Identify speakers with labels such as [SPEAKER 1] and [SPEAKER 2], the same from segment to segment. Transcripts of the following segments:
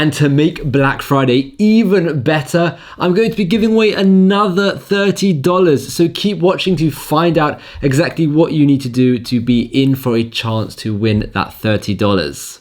[SPEAKER 1] and to make Black Friday even better, I'm going to be giving away another $30. So keep watching to find out exactly what you need to do to be in for a chance to win that $30.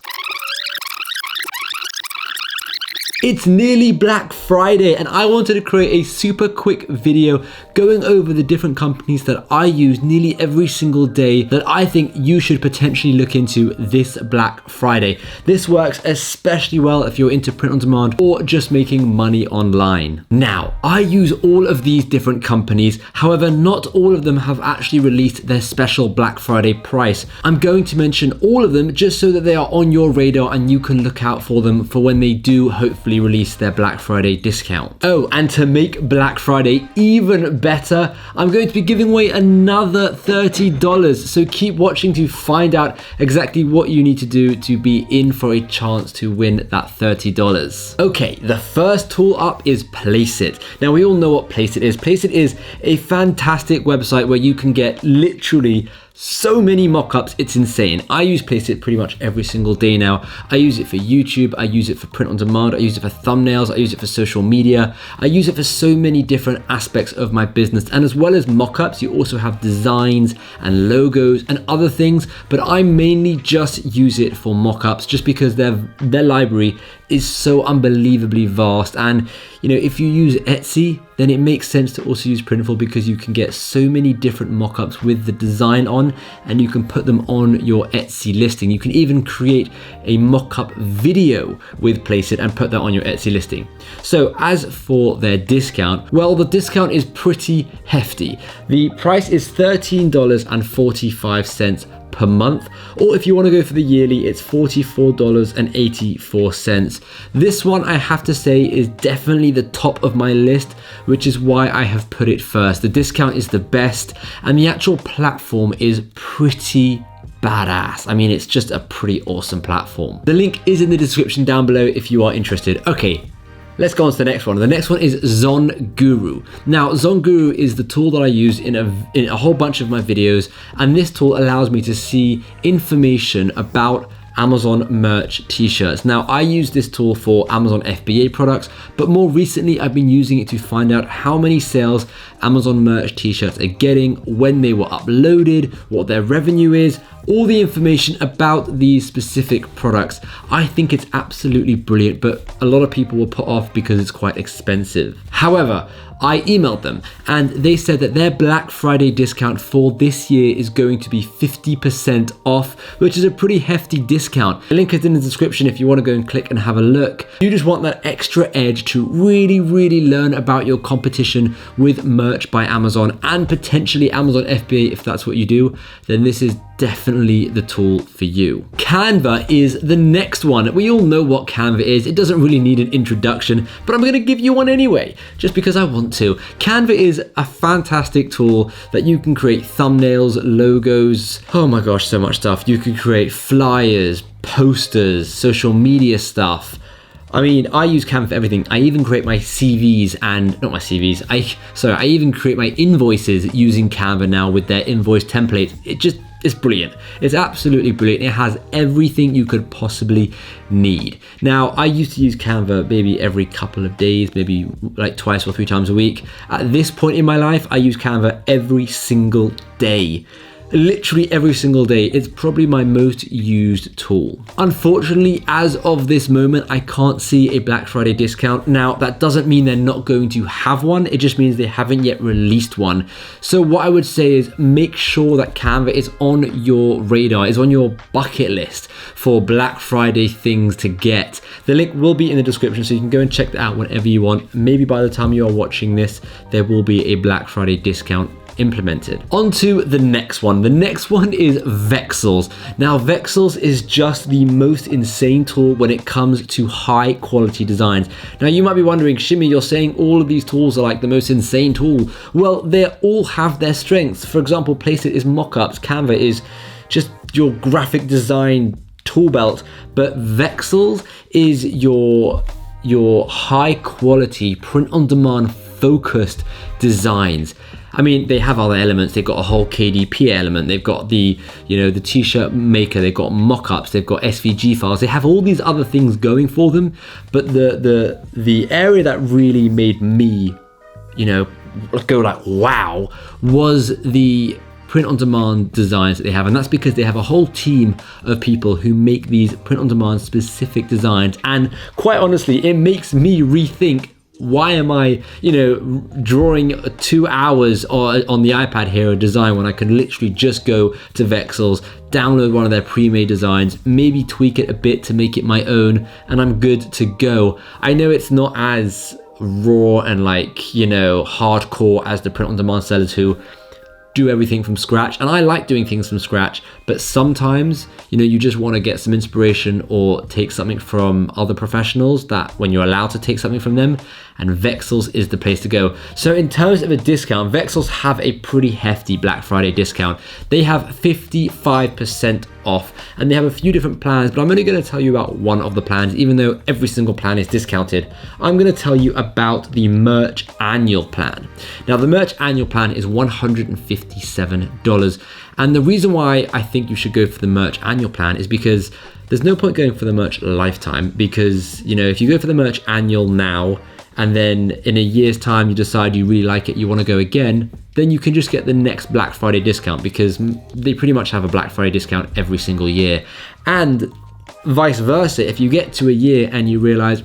[SPEAKER 1] It's nearly Black Friday and I wanted to create a super quick video going over the different companies that I use nearly every single day that I think you should potentially look into this Black Friday. This works especially well if you're into print on demand or just making money online. Now, I use all of these different companies, however, not all of them have actually released their special Black Friday price. I'm going to mention all of them just so that they are on your radar and you can look out for them for when they do hopefully release their Black Friday discount. Oh, and to make Black Friday even better, I'm going to be giving away another $30. So keep watching to find out exactly what you need to do to be in for a chance to win that $30. Okay, the first tool up is Placeit. Now we all know what Placeit is. Placeit is a fantastic website where you can get literally so many mockups, it's insane. I use Placeit pretty much every single day now. I use it for YouTube, I use it for print on demand, I use it for thumbnails, I use it for social media. I use it for so many different aspects of my business. And as well as mockups, you also have designs and logos and other things, but I mainly just use it for mockups just because their library is so unbelievably vast. And you know, if you use Etsy, then it makes sense to also use Printful because you can get so many different mockups with the design on and you can put them on your Etsy listing. You can even create a mockup video with Placeit and put that on your Etsy listing. So as for their discount, well, the discount is pretty hefty. The price is $13.45 per month, or if you want to go for the yearly, it's $44.84. This one, I have to say, is definitely the top of my list, which is why I have put it first. The discount is the best, and the actual platform is pretty badass. I mean, it's just a pretty awesome platform. The link is in the description down below if you are interested. Okay, let's go on to the next one. The next one is Zongu. Now, Zongu is the tool that I use in a whole bunch of my videos, and this tool allows me to see information about Amazon merch t-shirts. Now, I use this tool for Amazon FBA products, but more recently I've been using it to find out how many sales Amazon merch t-shirts are getting, when they were uploaded, what their revenue is, all the information about these specific products. I think it's absolutely brilliant, but a lot of people will put off because it's quite expensive. However, I emailed them and they said that their Black Friday discount for this year is going to be 50% off, which is a pretty hefty discount. The link is in the description if you want to go and click and have a look. You just want that extra edge to really learn about your competition with merch by Amazon and potentially Amazon FBA. If that's what you do, then this is definitely the tool for you. Canva is the next one. We all know what Canva is. It doesn't really need an introduction, but I'm going to give you one anyway, just because I want to. Canva is a fantastic tool that you can create thumbnails, logos, oh my gosh, so much stuff. You can create flyers, posters, social media stuff. I mean, I use Canva for everything. I even create my CVs and, not my CVs, I even create my invoices using Canva now with their invoice templates. It's brilliant. It's absolutely brilliant. It has everything you could possibly need. Now, I used to use Canva maybe every couple of days, maybe like twice or 3 times a week. At this point in my life, I use Canva every single day. Literally every single day. It's probably my most used tool. Unfortunately, as of this moment, I can't see a Black Friday discount. Now, that doesn't mean they're not going to have one. It just means they haven't yet released one. So what I would say is make sure that Canva is on your radar, is on your bucket list for Black Friday things to get. The link will be in the description, so you can go and check that out whenever you want. Maybe by the time you are watching this, there will be a Black Friday discount implemented. On to the next one. The next one is Vexels. Now, Vexels is just the most insane tool when it comes to high quality designs. Now, you might be wondering, Shimmy, you're saying all of these tools are like the most insane tool. Well, they all have their strengths. For example, Placeit is mockups. Canva is just your graphic design tool belt, but Vexels is your high quality print on demand focused designs. I mean, they have other elements. They've got a whole KDP element. They've got the, the t-shirt maker. They've got mockups. They've got SVG files. They have all these other things going for them. But the area that really made me, go like, wow, was the print-on-demand designs that they have. And that's because they have a whole team of people who make these print-on-demand specific designs. And quite honestly, it makes me rethink, why am I, drawing 2 hours on the iPad here, a design, when I can literally just go to Vexels, download one of their pre-made designs, maybe tweak it a bit to make it my own, and I'm good to go. I know it's not as raw and hardcore as the print-on-demand sellers who do everything from scratch, and I like doing things from scratch, but sometimes you just want to get some inspiration or take something from other professionals, that when you're allowed to take something from them, and Vexels is the place to go. So in terms of a discount, Vexels have a pretty hefty Black Friday discount. They have 55% off, and they have a few different plans, but I'm only going to tell you about one of the plans, even though every single plan is discounted. I'm going to tell you about the Merch Annual Plan. Now, the Merch Annual Plan is $157, and the reason why I think you should go for the Merch Annual Plan is because there's no point going for the Merch Lifetime, because if you go for the Merch Annual now, and then in a year's time you decide you really like it, you want to go again, then you can just get the next Black Friday discount, because they pretty much have a Black Friday discount every single year. And vice versa, if you get to a year and you realize,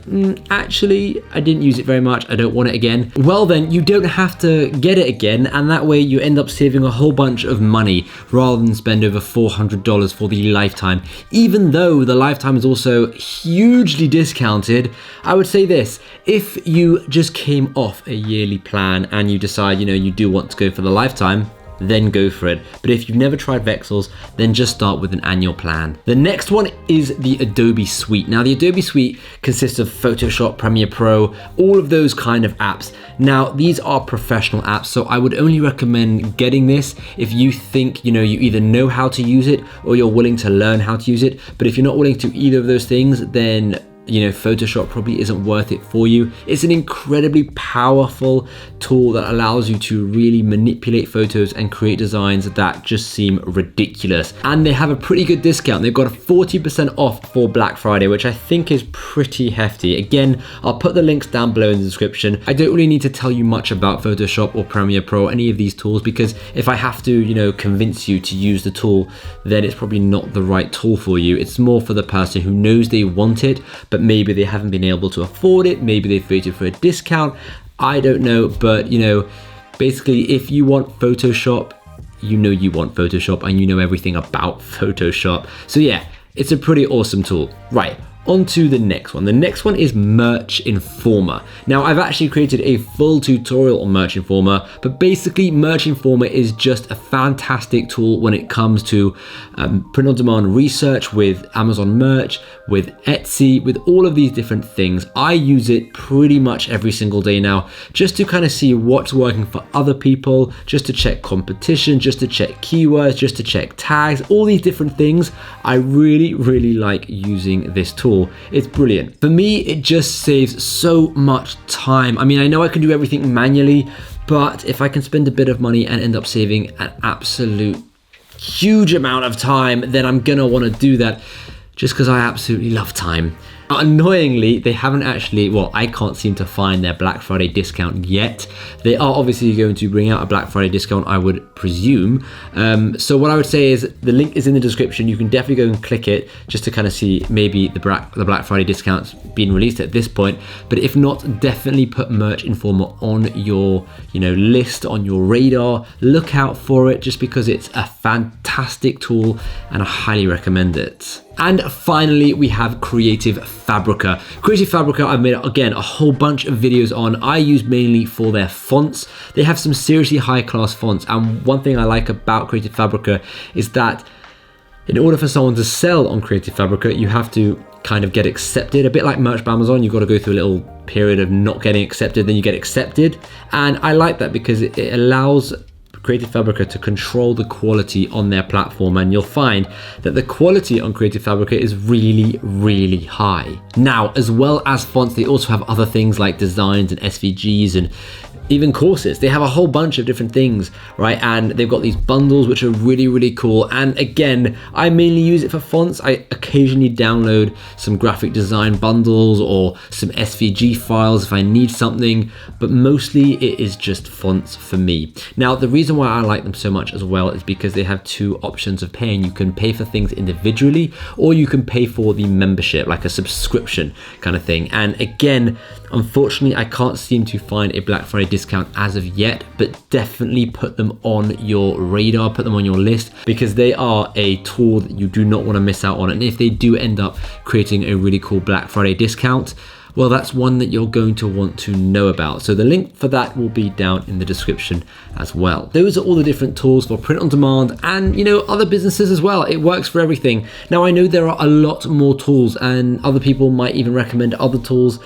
[SPEAKER 1] actually, I didn't use it very much, I don't want it again, well then you don't have to get it again, and that way you end up saving a whole bunch of money rather than spend over $400 for the lifetime. Even though the lifetime is also hugely discounted, I would say this: if you just came off a yearly plan and you decide, you do want to go for the lifetime, then go for it. But if you've never tried Vexels, then just start with an annual plan. The next one is the Adobe Suite. Now, the Adobe Suite consists of Photoshop, Premiere Pro, all of those kind of apps. Now, these are professional apps, so I would only recommend getting this if you think, you either know how to use it or you're willing to learn how to use it. But if you're not willing to either of those things, then Photoshop probably isn't worth it for you. It's an incredibly powerful tool that allows you to really manipulate photos and create designs that just seem ridiculous. And they have a pretty good discount. They've got a 40% off for Black Friday, which I think is pretty hefty. Again, I'll put the links down below in the description. I don't really need to tell you much about Photoshop or Premiere Pro, any of these tools, because if I have to, convince you to use the tool, then it's probably not the right tool for you. It's more for the person who knows they want it, but maybe they haven't been able to afford it. Maybe they've waited for a discount. I don't know, but basically, if you want Photoshop, you want Photoshop, and you know everything about Photoshop. So yeah, it's a pretty awesome tool. Right, on to the next one. The next one is Merch Informer. Now, I've actually created a full tutorial on Merch Informer, but basically Merch Informer is just a fantastic tool when it comes to print-on-demand research with Amazon Merch, with Etsy, with all of these different things. I use it pretty much every single day now, just to kind of see what's working for other people, just to check competition, just to check keywords, just to check tags, all these different things. I really, really like using this tool. It's brilliant. For me, it just saves so much time. I mean, I know I can do everything manually, but if I can spend a bit of money and end up saving an absolute huge amount of time, then I'm gonna want to do that, just because I absolutely love time. Annoyingly, they haven't actually, I can't seem to find their Black Friday discount yet. They are obviously going to bring out a Black Friday discount, I would presume. So what I would say is the link is in the description. You can definitely go and click it just to kind of see maybe the Black Friday discounts being released at this point. But if not, definitely put Merch Informer on your list, on your radar. Look out for it, just because it's a fantastic tool and I highly recommend it. And finally, we have Creative Fabrica. Creative Fabrica, I've made, again, a whole bunch of videos on. I use mainly for their fonts. They have some seriously high-class fonts. And one thing I like about Creative Fabrica is that in order for someone to sell on Creative Fabrica, you have to kind of get accepted. A bit like Merch by Amazon, you've got to go through a little period of not getting accepted, then you get accepted. And I like that because it allows Creative Fabrica to control the quality on their platform, and you'll find that the quality on Creative Fabrica is really, really high. Now, as well as fonts, they also have other things like designs and SVGs and even courses. They have a whole bunch of different things, right? And they've got these bundles which are really, really cool. And again, I mainly use it for fonts. I occasionally download some graphic design bundles or some SVG files if I need something, but mostly it is just fonts for me. Now, the reason why I like them so much as well is because they have two options of paying. You can pay for things individually, or you can pay for the membership, like a subscription kind of thing. And again, unfortunately, I can't seem to find a Black Friday discount as of yet, but definitely put them on your radar, put them on your list, because they are a tool that you do not want to miss out on. And if they do end up creating a really cool Black Friday discount, well, that's one that you're going to want to know about. So the link for that will be down in the description as well. Those are all the different tools for print on demand and, you know, other businesses as well. It works for everything. Now, I know there are a lot more tools, and other people might even recommend other tools,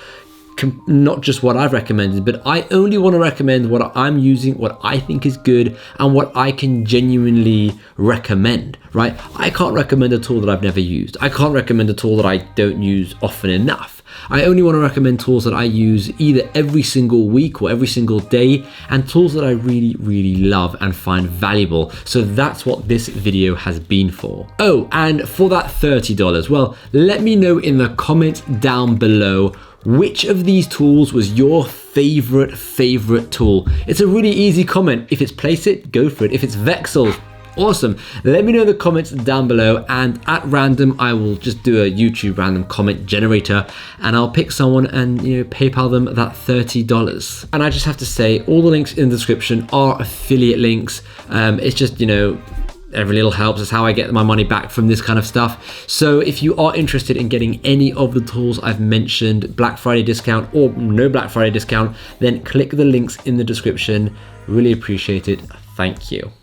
[SPEAKER 1] not just what I've recommended, but I only want to recommend what I'm using, what I think is good, and what I can genuinely recommend, right? I can't recommend a tool that I've never used. I can't recommend a tool that I don't use often enough. I only want to recommend tools that I use either every single week or every single day, and tools that I really, really love and find valuable. So that's what this video has been for. Oh, and for that $30, well, let me know in the comments down below which of these tools was your favorite tool. It's a really easy comment. If it's Placeit, go for it. If it's Vexels, awesome. Let me know in the comments down below, and at random, I will just do a YouTube random comment generator, and I'll pick someone and, you know, PayPal them that $30. And I just have to say, all the links in the description are affiliate links. It's just, you know, every little helps. It's how I get my money back from this kind of stuff. So if you are interested in getting any of the tools I've mentioned, Black Friday discount or no Black Friday discount, then click the links in the description. Really appreciate it. Thank you.